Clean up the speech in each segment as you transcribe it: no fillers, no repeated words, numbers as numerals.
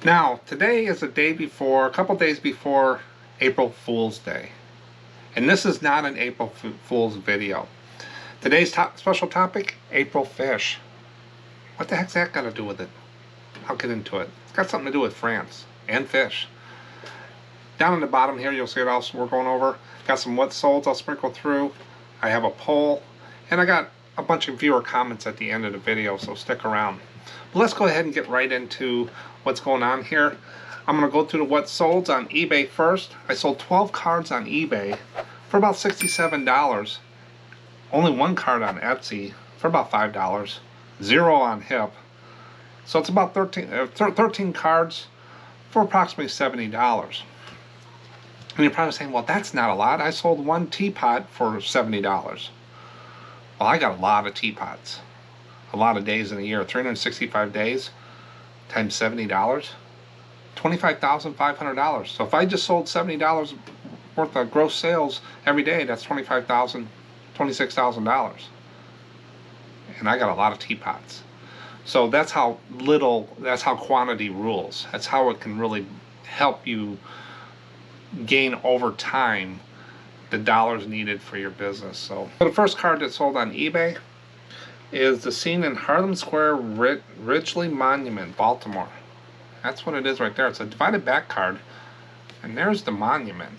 Now, today is a couple days before April Fool's Day. And this is not an April Fool's video. Today's special topic, April fish. What the heck's that got to do with it? I'll get into it. It's got something to do with France and fish. Down in the bottom here, you'll see what else we're going over. Got some wet soles I'll sprinkle through. I have a poll. And I got a bunch of viewer comments at the end of the video, so stick around. But let's go ahead and get right into what's going on here. I'm going to go through the wet solds on eBay first. I sold 12 cards on eBay for about $67. Only one card on Etsy for about $5. 0 on Hip. So it's about 13 cards for approximately $70. And you're probably saying, well, that's not a lot. I sold one teapot for $70. Well, I got a lot of teapots. A lot of days in a year. 365 days times $70. $25,500. So if I just sold $70 worth of gross sales every day, that's $25,000, $26,000. And I got a lot of teapots. So that's how quantity rules. That's how it can really help you gain over time the dollars needed for your business. So the first card that sold on eBay is the scene in Harlem Square Ridgely Monument, Baltimore. That's what it is right there. It's a divided back card, and there's the monument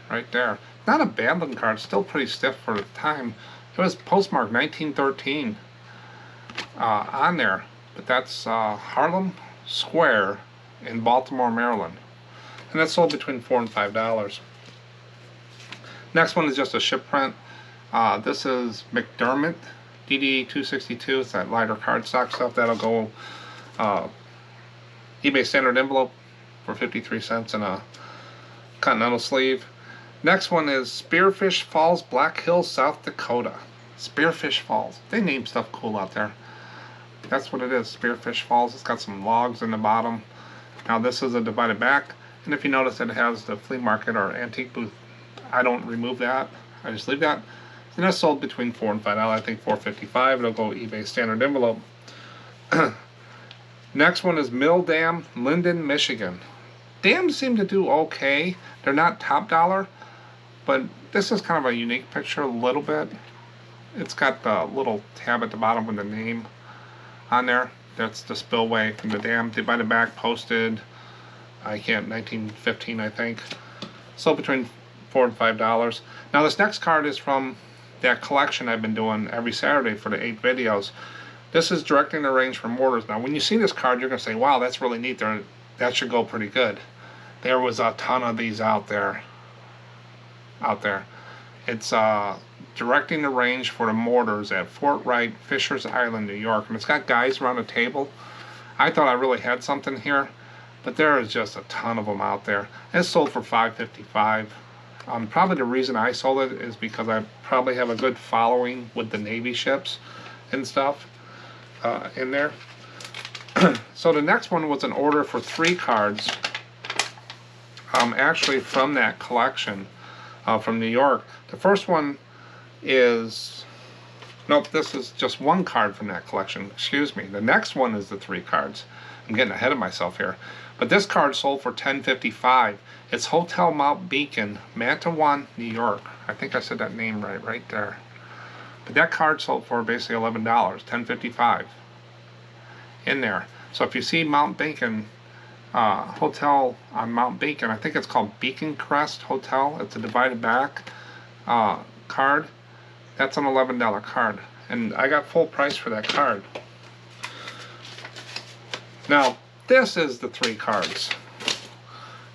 right there. Not a bad looking card, still pretty stiff for the time. It was postmarked 1913 on there, but that's Harlem Square in Baltimore, Maryland, and that's sold between $4 and $5. Next one is just a ship print. This is McDermott DD 262. It's that lighter cardstock stuff. That'll go eBay standard envelope for 53 cents in a continental sleeve. Next one is Spearfish Falls, Black Hills, South Dakota. Spearfish Falls. They name stuff cool out there. That's what it is, Spearfish Falls. It's got some logs in the bottom. Now this is a divided back, and if you notice it has the flea market or antique booth. I don't remove that. I just leave that. And that's sold between $4 and $5. I think $4.55. It'll go eBay standard envelope. Next one is Mill Dam, Linden, Michigan. Dams seem to do okay. They're not top dollar, but this is kind of a unique picture a little bit. It's got the little tab at the bottom with the name on there. That's the spillway from the dam. Divided back, posted, 1915, I think. Sold between $4 and $5. Now this next card is from that collection I've been doing every Saturday for the 8 videos. This is directing the range for mortars. Now when you see this card, you're going to say, wow, that's really neat. That should go pretty good. There was a ton of these out there. It's directing the range for the mortars at Fort Wright, Fisher's Island, New York. And it's got guys around the table. I thought I really had something here, but there is just a ton of them out there. It's sold for $5.55. Probably the reason I sold it is because I probably have a good following with the Navy ships and stuff in there. So the next one was an order for 3 cards, actually from that collection from New York. The first one is, nope, this is just 1 card from that collection, excuse me. The next one is the 3 cards. I'm getting ahead of myself here. But this card sold for $10.55. It's Hotel Mount Beacon, Mantawan, New York. I think I said that name right there. But that card sold for basically $11, $10.55 in there. So if you see Mount Beacon, hotel on Mount Beacon, I think it's called Beacon Crest Hotel. It's a divided back card. That's an $11 card. And I got full price for that card. Now, this is the 3 cards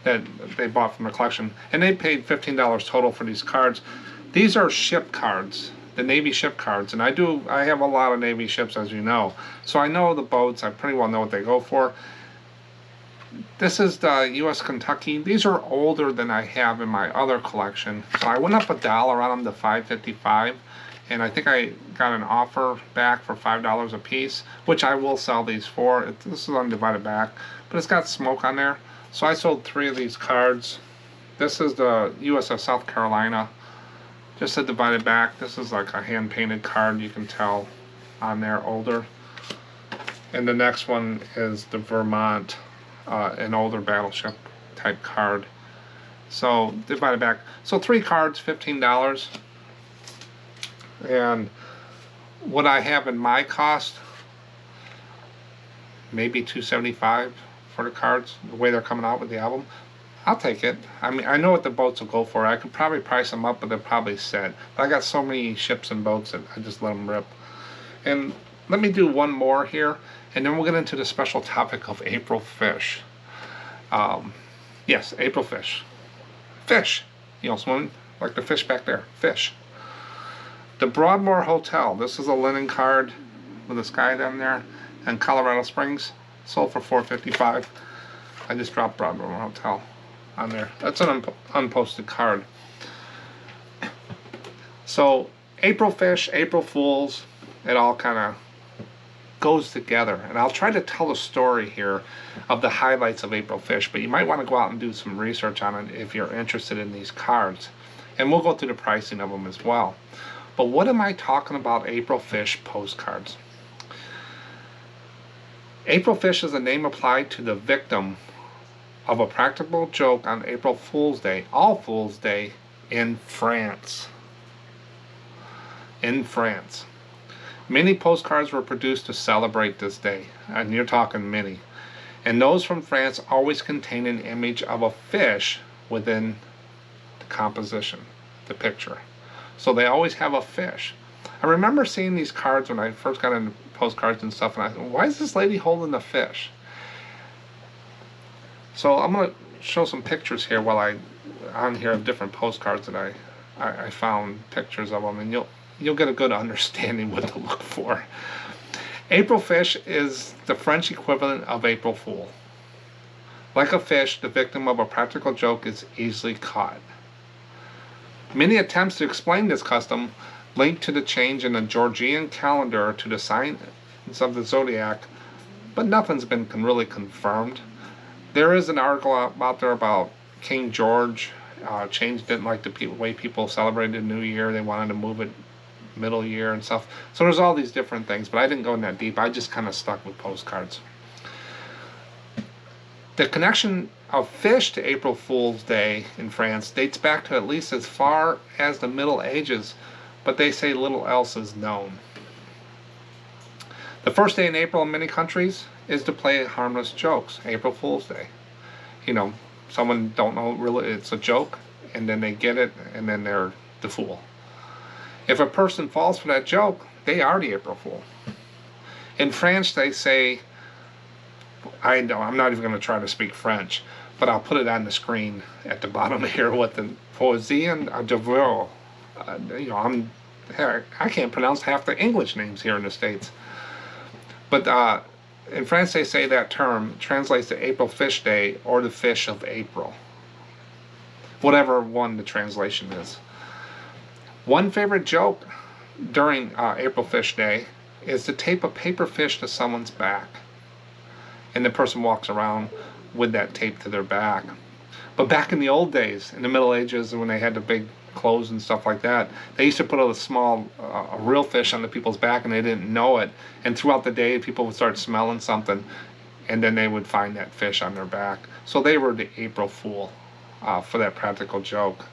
that they bought from the collection, and they paid $15 total for these cards. These are ship cards, the Navy ship cards, and I have a lot of Navy ships, as you know, so I know the boats. I pretty well know what they go for. This is the U.S. Kentucky. These are older than I have in my other collection, so I went up $1 on them to $5.55, and I think I got an offer back for $5 a piece, which I will sell these for. This is undivided back, but it's got smoke on there. So I sold 3 of these cards. This is the USS South Carolina. Just a divided back. This is like a hand-painted card, you can tell on there, older. And the next one is the Vermont an older battleship type card. So divided back. So 3 cards, $15. And what I have in my cost, maybe $275 for the cards, the way they're coming out with the album. I'll take it. I mean, I know what the boats will go for. I could probably price them up, but they're probably set. But I got so many ships and boats that I just let them rip. And let me do one more here, and then we'll get into the special topic of April fish. Yes, April fish. Fish. You know, swimming like the fish back there. Fish. The Broadmoor Hotel. This is a linen card with a sky down there. And Colorado Springs. Sold for $4.55. I just dropped Broadmoor Hotel on there. That's an unposted card. So April fish, April Fools, it all kind of goes together. And I'll try to tell a story here of the highlights of April fish, but you might want to go out and do some research on it if you're interested in these cards. And we'll go through the pricing of them as well. But what am I talking about April fish postcards? April fish is a name applied to the victim of a practical joke on April Fool's Day, All Fool's Day, in France. In France. Many postcards were produced to celebrate this day, and you're talking many. And those from France always contain an image of a fish within the composition, the picture. So they always have a fish. I remember seeing these cards when I first got into postcards and stuff, and I thought, why is this lady holding the fish? So I'm going to show some pictures here while on here of different postcards that I found pictures of them, and you'll get a good understanding what to look for. April fish is the French equivalent of April Fool. Like a fish, the victim of a practical joke is easily caught. Many attempts to explain this custom link to the change in the Georgian calendar to the signs of the zodiac, but nothing's been really confirmed. There is an article out there about King George didn't like the way people celebrated New Year. They wanted to move it middle year and stuff. So there's all these different things, but I didn't go in that deep. I just kind of stuck with postcards. The connection of fish to April Fool's Day in France dates back to at least as far as the Middle Ages, but they say little else is known. The first day in April in many countries is to play harmless jokes, April Fool's Day. You know, someone don't know really it's a joke, and then they get it, and then they're the fool. If a person falls for that joke, they are the April Fool. In France, they say, I'm not even going to try to speak French, but I'll put it on the screen at the bottom here with the Poisien de Vaux. I can't pronounce half the English names here in the States. But in France, they say that term translates to April Fish Day or the fish of April. Whatever one the translation is. One favorite joke during April Fish Day is to tape a paper fish to someone's back. And the person walks around with that tape to their back. But back in the old days, in the Middle Ages, when they had the big clothes and stuff like that, they used to put a small, a real fish on the people's back, and they didn't know it. And throughout the day, people would start smelling something, and then they would find that fish on their back. So they were the April Fool for that practical joke.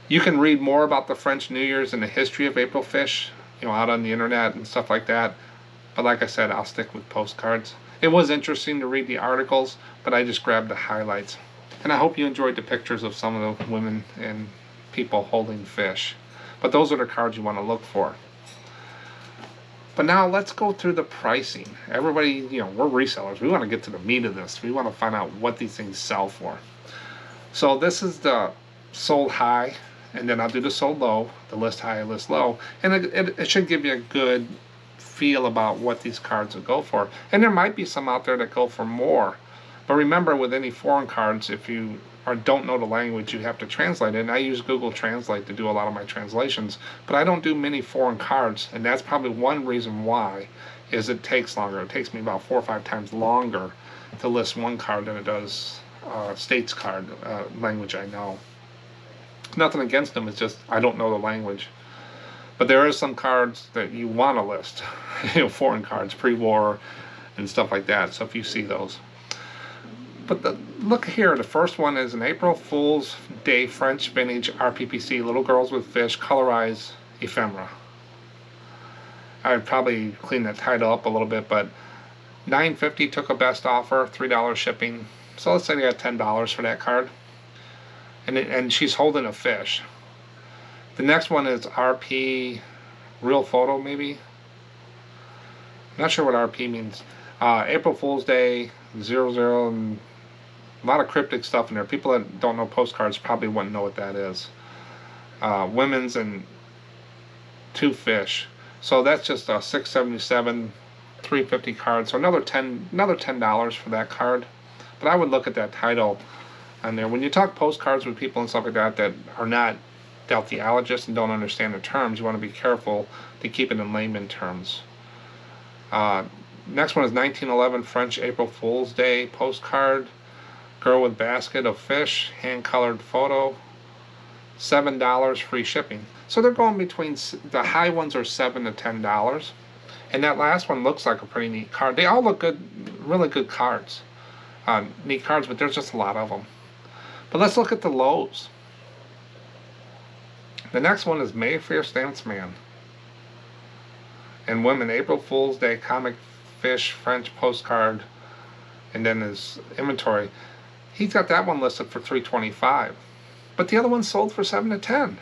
You can read more about the French New Year's and the history of April fish, out on the internet and stuff like that. But like I said, I'll stick with postcards. It was interesting to read the articles, but I just grabbed the highlights. And I hope you enjoyed the pictures of some of the women and people holding fish. But those are the cards you want to look for. But now let's go through the pricing. Everybody, we're resellers. We want to get to the meat of this. We want to find out what these things sell for. So this is the sold high, and then I'll do the sold low, the list high, list low. And it should give you a good feel about what these cards will go for. And there might be some out there that go for more. But remember, with any foreign cards, if you don't know the language, you have to translate it. And I use Google Translate to do a lot of my translations. But I don't do many foreign cards, and that's probably one reason why, is it takes longer. It takes me about 4 or 5 times longer to list one card than it does States card, language I know. Nothing against them, it's just I don't know the language. But there are some cards that you want to list, foreign cards, pre-war and stuff like that. So if you see those. But look here, the first one is an April Fool's Day French Vintage RPPC, Little Girls with Fish, Colorized Ephemera. I would probably clean that title up a little bit, but $9.50 took a best offer, $3 shipping. So let's say they got $10 for that card. And she's holding a fish. The next one is RP Real Photo, maybe. I'm not sure what RP means. April Fool's Day, 00, and a lot of cryptic stuff in there. People that don't know postcards probably wouldn't know what that is. Women's and 2 fish. So that's just a $6.77, $3.50 card. So another $10 for that card. But I would look at that title on there. When you talk postcards with people and stuff like that that are not delphiologists and don't understand the terms, you want to be careful to keep it in layman terms. Next one is 1911 French April Fool's Day postcard. Girl with basket of fish, hand-colored photo, $7 free shipping. So they're going between, the high ones are $7 to $10. And that last one looks like a pretty neat card. They all look good, really good cards. Neat cards, but there's just a lot of them. But let's look at the lows. The next one is Mayfair Stamps Man. And women, April Fool's Day comic fish French postcard. And then his inventory. He's got that one listed for $3.25. But the other one sold for $7 to $10.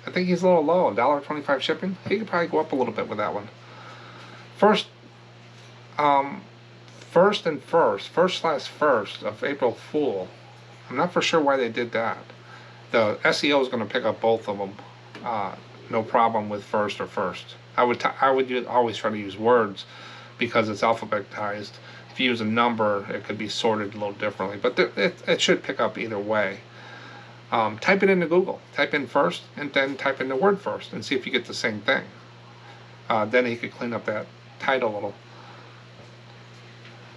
I think he's a little low, $1.25 shipping. He could probably go up a little bit with that one. First of April Fool. I'm not for sure why they did that. The SEO is going to pick up both of them. No problem with first or first. I would always try to use words because it's alphabetized. If you use a number, it could be sorted a little differently. But it should pick up either way. Type it into Google. Type in first and then type in the word first and see if you get the same thing. Then you could clean up that title a little.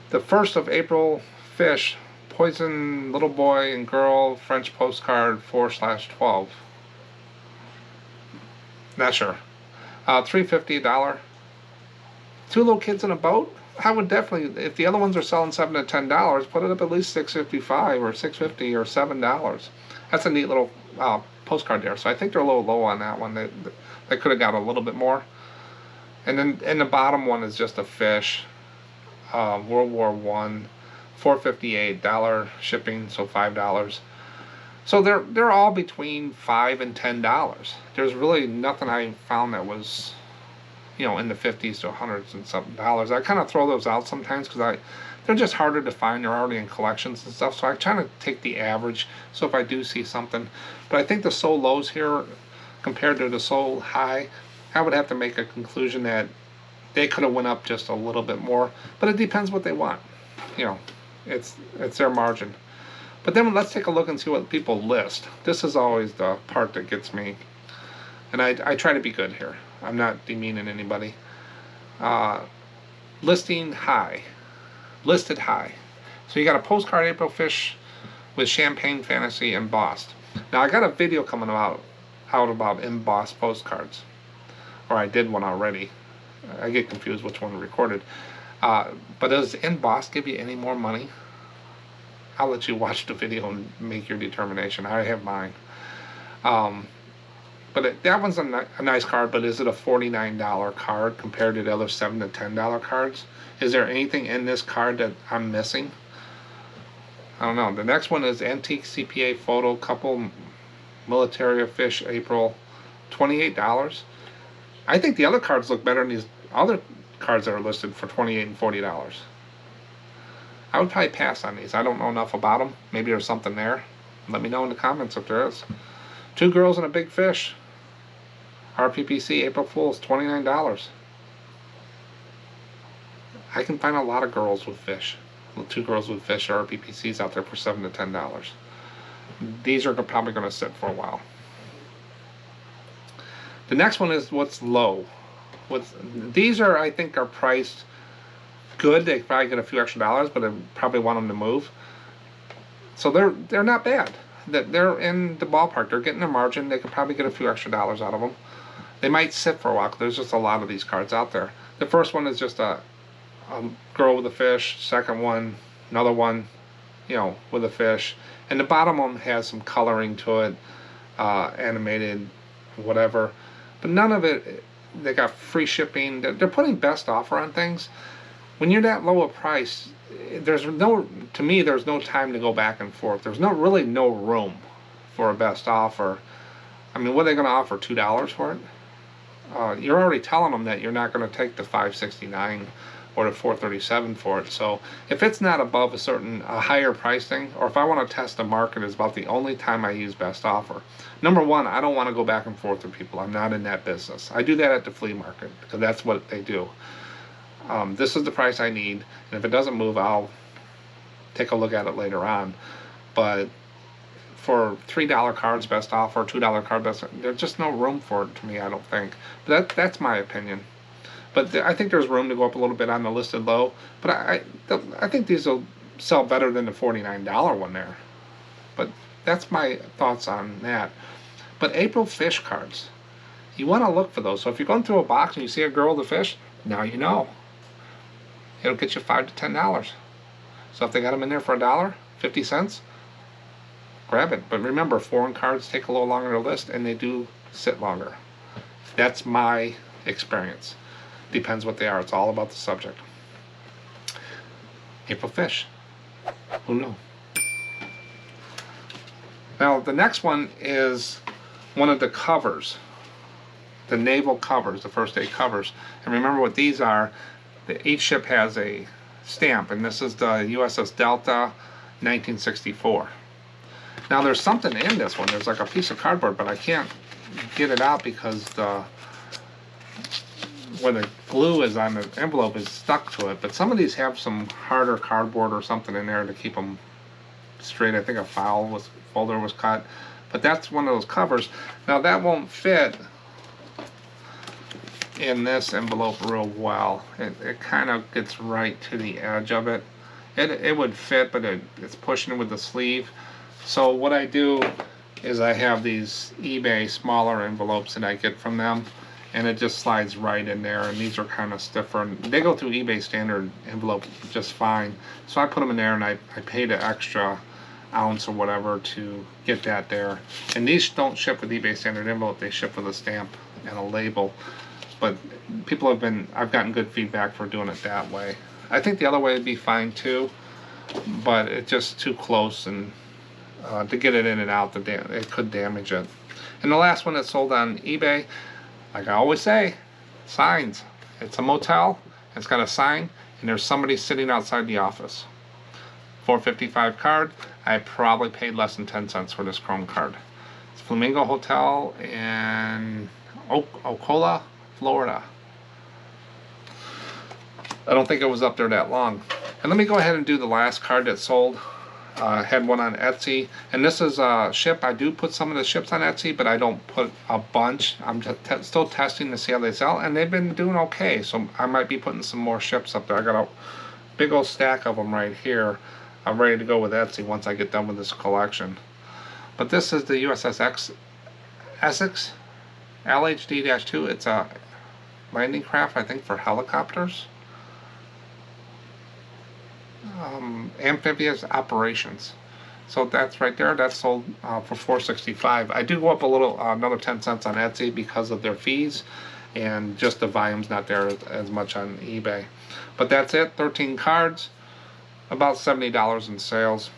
The 1st of April fish, poison little boy and girl French postcard 4/12. Not sure. $3.50, $1. 2 little kids in a boat. I would definitely, if the other ones are selling $7 to $10, put it up at least $6.55 or $6.50 or $7. That's a neat little postcard there. So I think they're a little low on that one. They could have got a little bit more. And then the bottom one is just a fish. World War I, $4.58, $1 shipping, so $5. So they're all between $5 and $10. There's really nothing I found that was, in the 50s to hundreds and something dollars. I kind of throw those out sometimes because they're just harder to find. They're already in collections and stuff. So I try to take the average. So if I do see something, but I think the so lows here compared to the so high, I would have to make a conclusion that they could have went up just a little bit more. But it depends what they want. It's their margin. But then let's take a look and see what people list. This is always the part that gets me. And I try to be good here. I'm not demeaning anybody. Listing high. Listed high. So you got a postcard April fish with Champagne Fantasy embossed. Now I got a video coming out about embossed postcards. Or I did one already. I get confused which one I recorded. But does embossed give you any more money? I'll let you watch the video and make your determination. I have mine. But that one's a nice card, but is it a $49 card compared to the other $7 to $10 cards? Is there anything in this card that I'm missing? I don't know. The next one is Antique CPA Photo Couple Military Fish April, $28. I think the other cards look better than these other cards that are listed for $28 and $40. I would probably pass on these. I don't know enough about them. Maybe there's something there. Let me know in the comments if there is. 2 girls and a big fish. RPPC April Fool's, $29. I can find a lot of girls with fish. 2 girls with fish or RPPCs out there for $7 to $10. These are probably going to sit for a while. The next one is what's low. These are, I think, are priced good. They probably get a few extra dollars, but I probably want them to move. So they're not bad. They're in the ballpark. They're getting their margin. They could probably get a few extra dollars out of them. They might sit for a while because there's just a lot of these cards out there. The first one is just a girl with a fish. Second one, another one, with a fish. And the bottom one has some coloring to it, animated, whatever. But none of it, they got free shipping. They're putting best offer on things. When you're that low a price, to me, there's no time to go back and forth. There's really no room for a best offer. I mean, what are they going to offer, $2 for it? You're already telling them that you're not going to take the $5.69 or the $4.37 for it. So if it's not above a higher pricing, or if I want to test the market, is about the only time I use best offer. Number one, I don't want to go back and forth with people. I'm not in that business. I do that at the flea market because that's what they do. This is the price I need, and if it doesn't move, I'll take a look at it later on. But for $3 cards best offer, $2 card best offer, there's just no room for it to me, I don't think. But that's my opinion. But I think there's room to go up a little bit on the listed low. But I think these will sell better than the $49 one there. But that's my thoughts on that. But April fish cards, you want to look for those. So if you're going through a box and you see a girl with a fish, now you know. It'll get you $5 to $10. So if they got them in there for $1, 50 cents, grab it. But remember, foreign cards take a little longer to list, and they do sit longer. That's my experience. Depends what they are. It's all about the subject. April fish. Who knew? Now the next one is one of the covers, the naval covers, the first aid covers. And remember what these are. Each ship has a stamp, and this is the USS Delta 1964. Now there's something in this one. There's like a piece of cardboard, but I can't get it out because where the glue is on the envelope is stuck to it. But some of these have some harder cardboard or something in there to keep them straight. I think a folder was cut. But that's one of those covers. Now that won't fit in this envelope real well. It kind of gets right to the edge of it. It would fit, but it's pushing with the sleeve. So what I do is I have these eBay smaller envelopes that I get from them, and it just slides right in there, and these are kind of stiffer. And they go through eBay standard envelope just fine. So I put them in there, and I paid an extra ounce or whatever to get that there. And these don't ship with eBay standard envelope, they ship with a stamp and a label. But I've gotten good feedback for doing it that way. I think the other way would be fine too, but it's just too close, and to get it in and out, it could damage it. And the last one that's sold on eBay, like I always say, signs. It's a motel, it's got a sign, and there's somebody sitting outside the office. $4.55 card. I probably paid less than 10 cents for this Chrome card. It's Flamingo Hotel in Ocala, Florida. I don't think it was up there that long. And let me go ahead and do the last card that sold. I had one on Etsy, and this is a ship. I do put some of the ships on Etsy, but I don't put a bunch. I'm just still testing to see how they sell, and they've been doing okay. So I might be putting some more ships up there. I got a big old stack of them right here. I'm ready to go with Etsy once I get done with this collection. But this is the USS Essex LHD-2. It's a landing craft, I think, for helicopters. Amphibious operations. So that's right there. That's sold for $4.65. I do go up a little, another 10 cents on Etsy because of their fees, and just the volume's not there as much on eBay. But that's it. 13 cards, about $70 in sales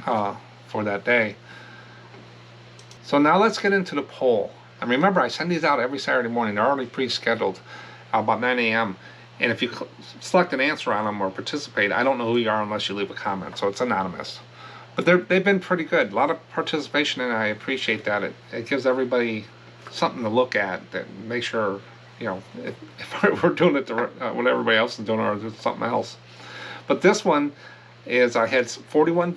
for that day. So now let's get into the poll. And remember, I send these out every Saturday morning. They're already pre-scheduled about 9 a.m. And if you select an answer on them or participate, I don't know who you are unless you leave a comment. So it's anonymous. But they've been pretty good. A lot of participation, and I appreciate that. It gives everybody something to look at, that make sure, if we're doing it what everybody else is doing, or is it something else. But this one is, I had 41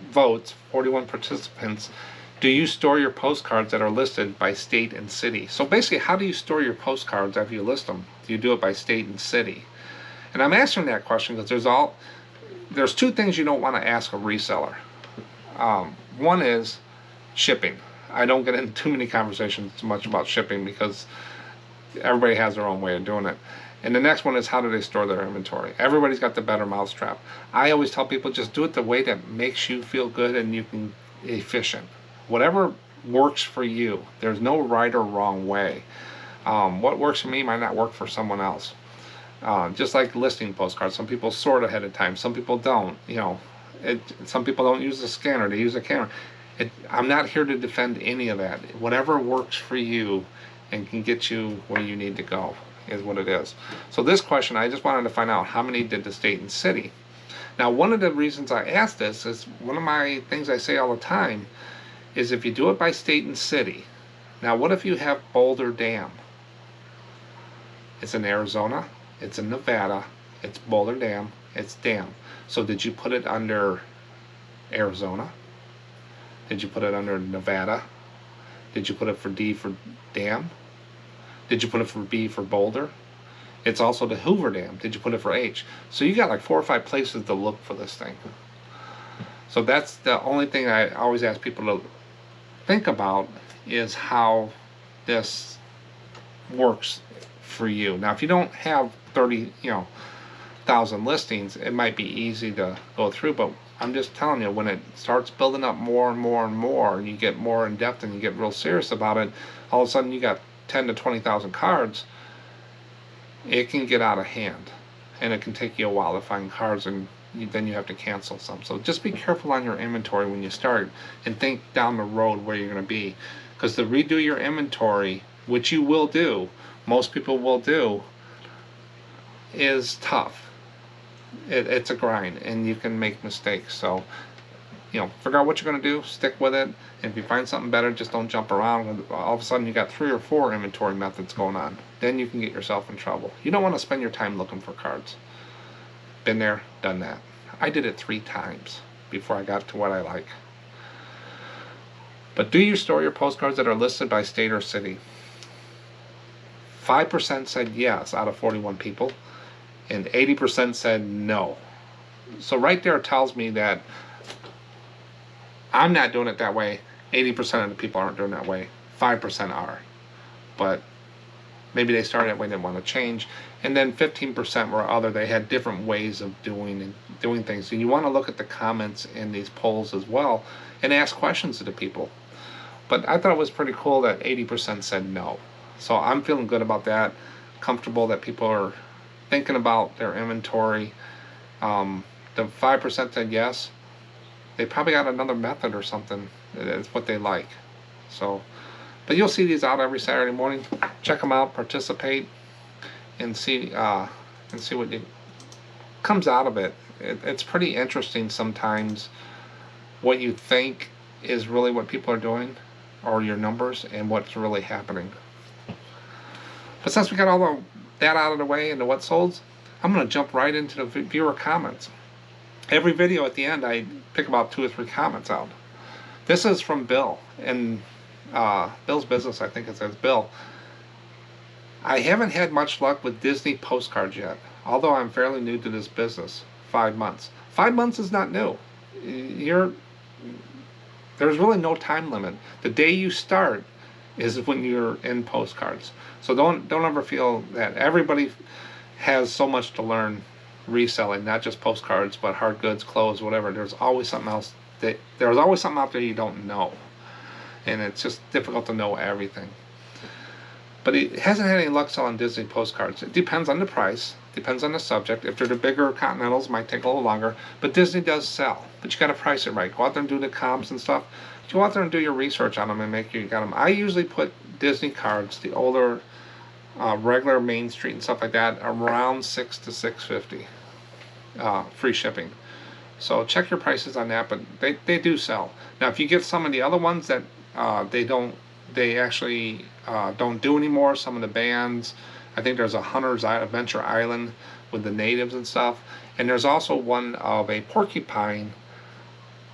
votes, 41 participants. Do you store your postcards that are listed by state and city? So basically, how do you store your postcards after you list them? Do you do it by state and city? And I'm answering that question because there's two things you don't want to ask a reseller. One is shipping. I don't get into too many conversations too much about shipping because everybody has their own way of doing it. And the next one is, how do they store their inventory? Everybody's got the better mousetrap. I always tell people, just do it the way that makes you feel good and you can efficient. Whatever works for you. There's no right or wrong way. What works for me might not work for someone else. Just like listing postcards, some people sort ahead of time, some people don't. Some people don't use the scanner; they use a camera. I'm not here to defend any of that. Whatever works for you and can get you where you need to go is what it is. So this question, I just wanted to find out how many did the state and city. Now, one of the reasons I asked this is, one of my things I say all the time is, if you do it by state and city. Now, what if you have Boulder Dam? It's in Arizona, it's in Nevada, it's Boulder Dam, it's dam. So did you put it under Arizona? Did you put it under Nevada? Did you put it for D for dam? Did you put it for B for Boulder? It's also the Hoover Dam. Did you put it for H? So you got like 4 or 5 places to look for this thing. So that's the only thing I always ask people to think about, is how this works for you. Now, if you don't have 30,000 listings, it might be easy to go through, but I'm just telling you, when it starts building up more and more and more, and you get more in depth and you get real serious about it, all of a sudden you got 10 to 20,000 cards. It can get out of hand, and it can take you a while to find cards, and then you have to cancel some. So just be careful on your inventory when you start, and think down the road where you're going to be, because to redo your inventory, which you will do, most people will do, is tough. It's a grind, and you can make mistakes. So figure out what you're going to do, stick with it, and if you find something better, just don't jump around. All of a sudden you got 3 or 4 inventory methods going on. Then you can get yourself in trouble. You don't want to spend your time looking for cards. Been there, done that. I did it 3 times before I got to what I like. But do you store your postcards that are listed by state or city? 5% said yes out of 41 people, and 80% said no. So right there tells me that I'm not doing it that way. 80% of the people aren't doing it that way. 5% are. But maybe they started that way, didn't want to change. And then 15% were other. They had different ways of doing things. And you want to look at the comments in these polls as well and ask questions to the people. But I thought it was pretty cool that 80% said no. So I'm feeling good about that. Comfortable that people are thinking about their inventory. The 5% said yes. They probably got another method or something. It's what they like. So, but you'll see these out every Saturday morning. Check them out, participate, and see what comes out of it. It's pretty interesting sometimes what you think is really what people are doing, or your numbers, and what's really happening. But since we got all that out of the way and the what solds, I'm going to jump right into the viewer comments. Every video at the end, I pick about 2 or 3 comments out. This is from Bill, and Bill's Business, I think it says. Bill, I haven't had much luck with Disney postcards yet, although I'm fairly new to this business. 5 months. 5 months is not new. There's really no time limit. The day you start is when you're in postcards. So don't ever feel that. Everybody has so much to learn reselling, not just postcards, but hard goods, clothes, whatever. There's always something else. There's always something out there you don't know, and it's just difficult to know everything. But it hasn't had any luck selling Disney postcards. It depends on the price, depends on the subject. If they're the bigger Continentals, it might take a little longer. But Disney does sell. But you got to price it right. Go out there and do the comps and stuff. Go out there and do your research on them and make sure you got them. I usually put Disney cards, the older, regular Main Street and stuff like that, around $6 to $6.50, free shipping. So check your prices on that. But they do sell. Now, if you get some of the other ones that they actually don't do anymore. Some of the bands, I think there's a Hunter's Adventure Island with the natives and stuff, and there's also one of a porcupine.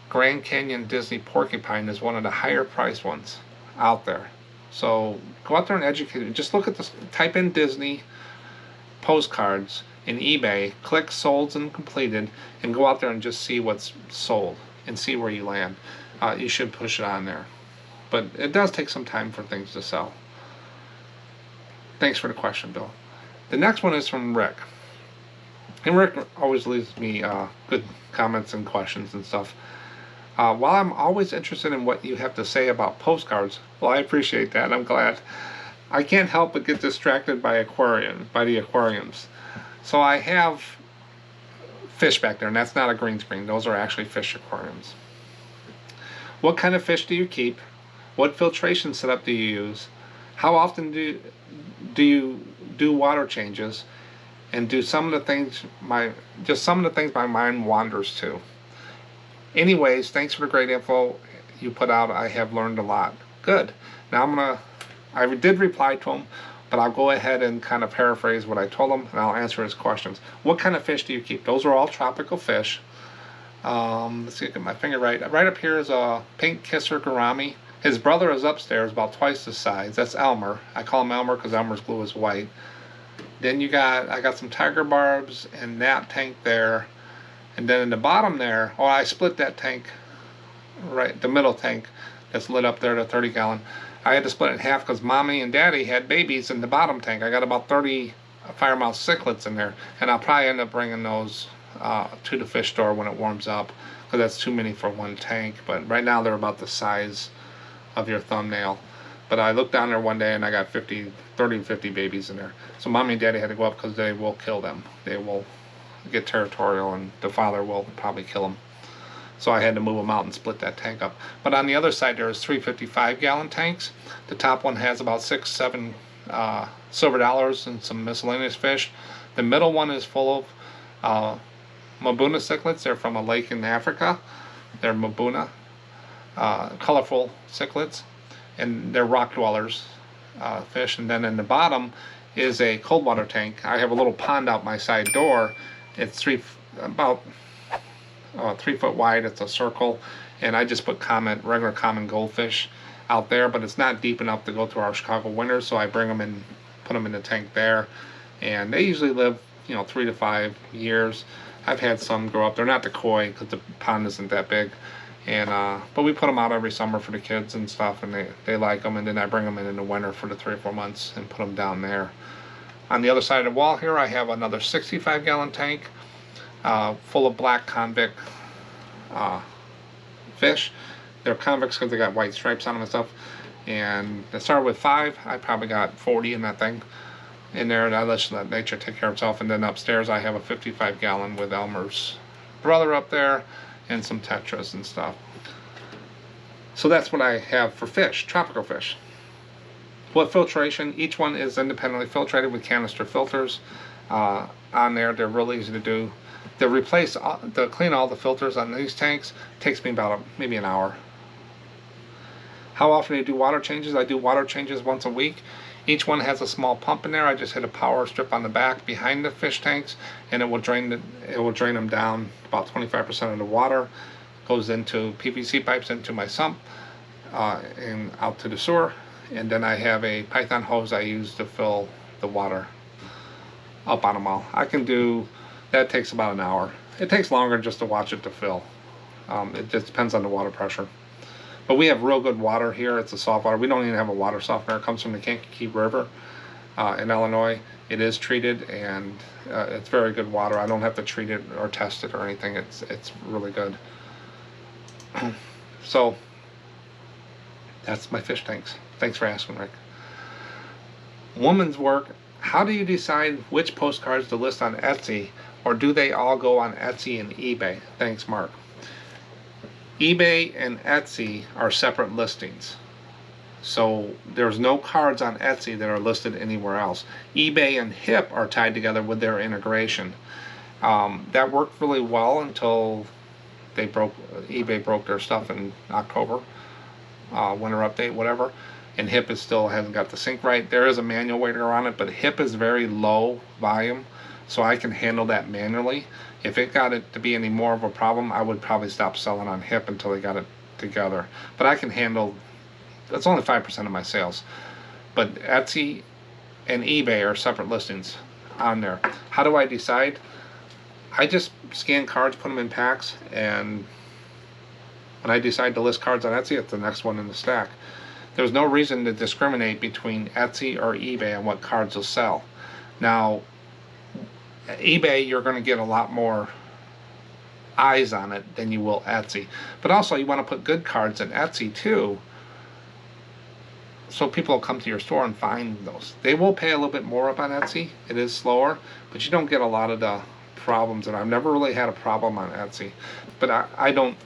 Grand Canyon Disney porcupine is one of the higher priced ones out there. So go out there and educate. Just look at this. Type in Disney postcards in eBay, click sold and completed, and go out there and just see what's sold and see where you land. You should push it on there. But it does take some time for things to sell. Thanks for the question, Bill. The next one is from Rick. And Rick always leaves me good comments and questions and stuff. While I'm always interested in what you have to say about postcards, well, I appreciate that. I'm glad. I can't help but get distracted by the aquariums. So I have fish back there, and that's not a green screen. Those are actually fish aquariums. What kind of fish do you keep? What filtration setup do you use? How often do you do water changes? And do some of the things my mind wanders to. Anyways, thanks for the great info you put out. I have learned a lot. Good. Now I did reply to him, but I'll go ahead and kind of paraphrase what I told him, and I'll answer his questions. What kind of fish do you keep? Those are all tropical fish. Let's see, get my finger right. Right up here is a pink kisser gourami. His brother is upstairs, about twice the size. That's Elmer. I call him Elmer because Elmer's blue is white. Then I got some tiger barbs and that tank there. And then in the bottom there, I split that tank, right, the middle tank that's lit up there, the 30-gallon. I had to split it in half because Mommy and Daddy had babies in the bottom tank. I got about 30 firemouth cichlids in there, and I'll probably end up bringing those to the fish store when it warms up, because that's too many for one tank. But right now they're about the size of your thumbnail. But I looked down there one day and I got 30 to 50 babies in there. So Mommy and Daddy had to go up because they will kill them. They will get territorial, and the father will probably kill them. So I had to move them out and split that tank up. But on the other side there's 3 55-gallon tanks. The top one has about 6-7 silver dollars and some miscellaneous fish. The middle one is full of Mabuna cichlids. They're from a lake in Africa. They're Mabuna, colorful cichlids, and they're rock dwellers fish. And then in the bottom is a cold water tank. I have a little pond out my side door. It's about 3 foot wide. It's a circle, and I just put regular common goldfish out there, but it's not deep enough to go through our Chicago winters, so I bring them in, put them in the tank there, and they usually live 3 to 5 years. I've had some grow up. They're not the koi because the pond isn't that big, and but we put them out every summer for the kids and stuff, and they like them. And then I bring them in the winter for the 3 or 4 months and put them down there. On the other side of the wall here, I have another 65-gallon tank full of black convict fish. They're convicts because they got white stripes on them and stuff. And I started with 5. I probably got 40 in that thing in there, and I let nature take care of itself. And then upstairs I have a 55-gallon with Elmer's brother up there and some tetras and stuff. So that's what I have for fish, tropical fish. What filtration? Each one is independently filtrated with canister filters on there. They're really easy to do. To clean all the filters on these tanks takes me about maybe an hour. How often do you do water changes? I do water changes once a week. Each one has a small pump in there. I just hit a power strip on the back behind the fish tanks, and it will drain them down. About 25% of the water goes into PVC pipes into my sump and out to the sewer. And then I have a Python hose I use to fill the water up on them all. That takes about an hour. It takes longer just to watch it to fill. It just depends on the water pressure. But we have real good water here. It's a soft water. We don't even have a water softener. It comes from the Kankakee River in Illinois. It is treated, and it's very good water. I don't have to treat it or test it or anything. It's really good. So that's my fish tanks. Thanks for asking, Rick. Woman's work. How do you decide which postcards to list on Etsy, or do they all go on Etsy and eBay? Thanks, Mark. eBay and Etsy are separate listings. So there's no cards on Etsy that are listed anywhere else. eBay and HIP are tied together with their integration. That worked really well until eBay broke their stuff in October. Winter update, whatever. And HIP still hasn't got the sync right. There is a manual way to go on it, but HIP is very low volume, so I can handle that manually. If it got it to be any more of a problem, I would probably stop selling on HIP until they got it together. But I can handle, that's only 5% of my sales. But Etsy and eBay are separate listings on there. How do I decide? I just scan cards, put them in packs, and when I decide to list cards on Etsy, it's the next one in the stack. There's no reason to discriminate between Etsy or eBay on what cards will sell. Now, eBay, you're going to get a lot more eyes on it than you will Etsy. But also, you want to put good cards in Etsy too, so people will come to your store and find those. They will pay a little bit more up on Etsy. It is slower, but you don't get a lot of the problems. And I've never really had a problem on Etsy. But I don't,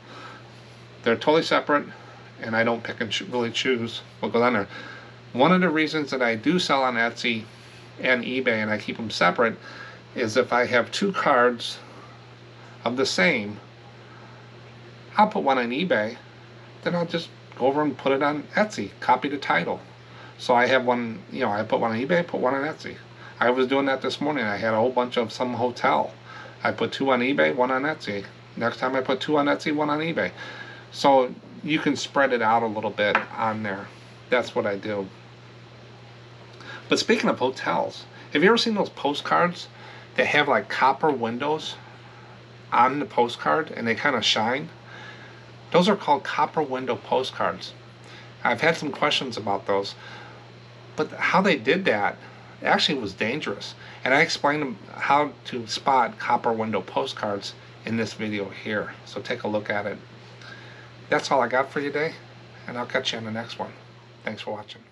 they're totally separate, and I don't pick and really choose what goes on there. One of the reasons that I do sell on Etsy and eBay, and I keep them separate, is if I have two cards of the same, I'll put one on eBay, then I'll just go over and put it on Etsy, copy the title. So I have one, I put one on eBay, put one on Etsy. I was doing that this morning. I had a whole bunch of some hotel. I put two on eBay, one on Etsy. Next time I put two on Etsy, one on eBay. So you can spread it out a little bit on there. That's what I do. But speaking of hotels, have you ever seen those postcards that have like copper windows on the postcard and they kind of shine? Those are called copper window postcards. I've had some questions about those, but how they did that actually was dangerous. And I explained how to spot copper window postcards in this video here. So take a look at it. That's all I got for you today, and I'll catch you on the next one. Thanks for watching.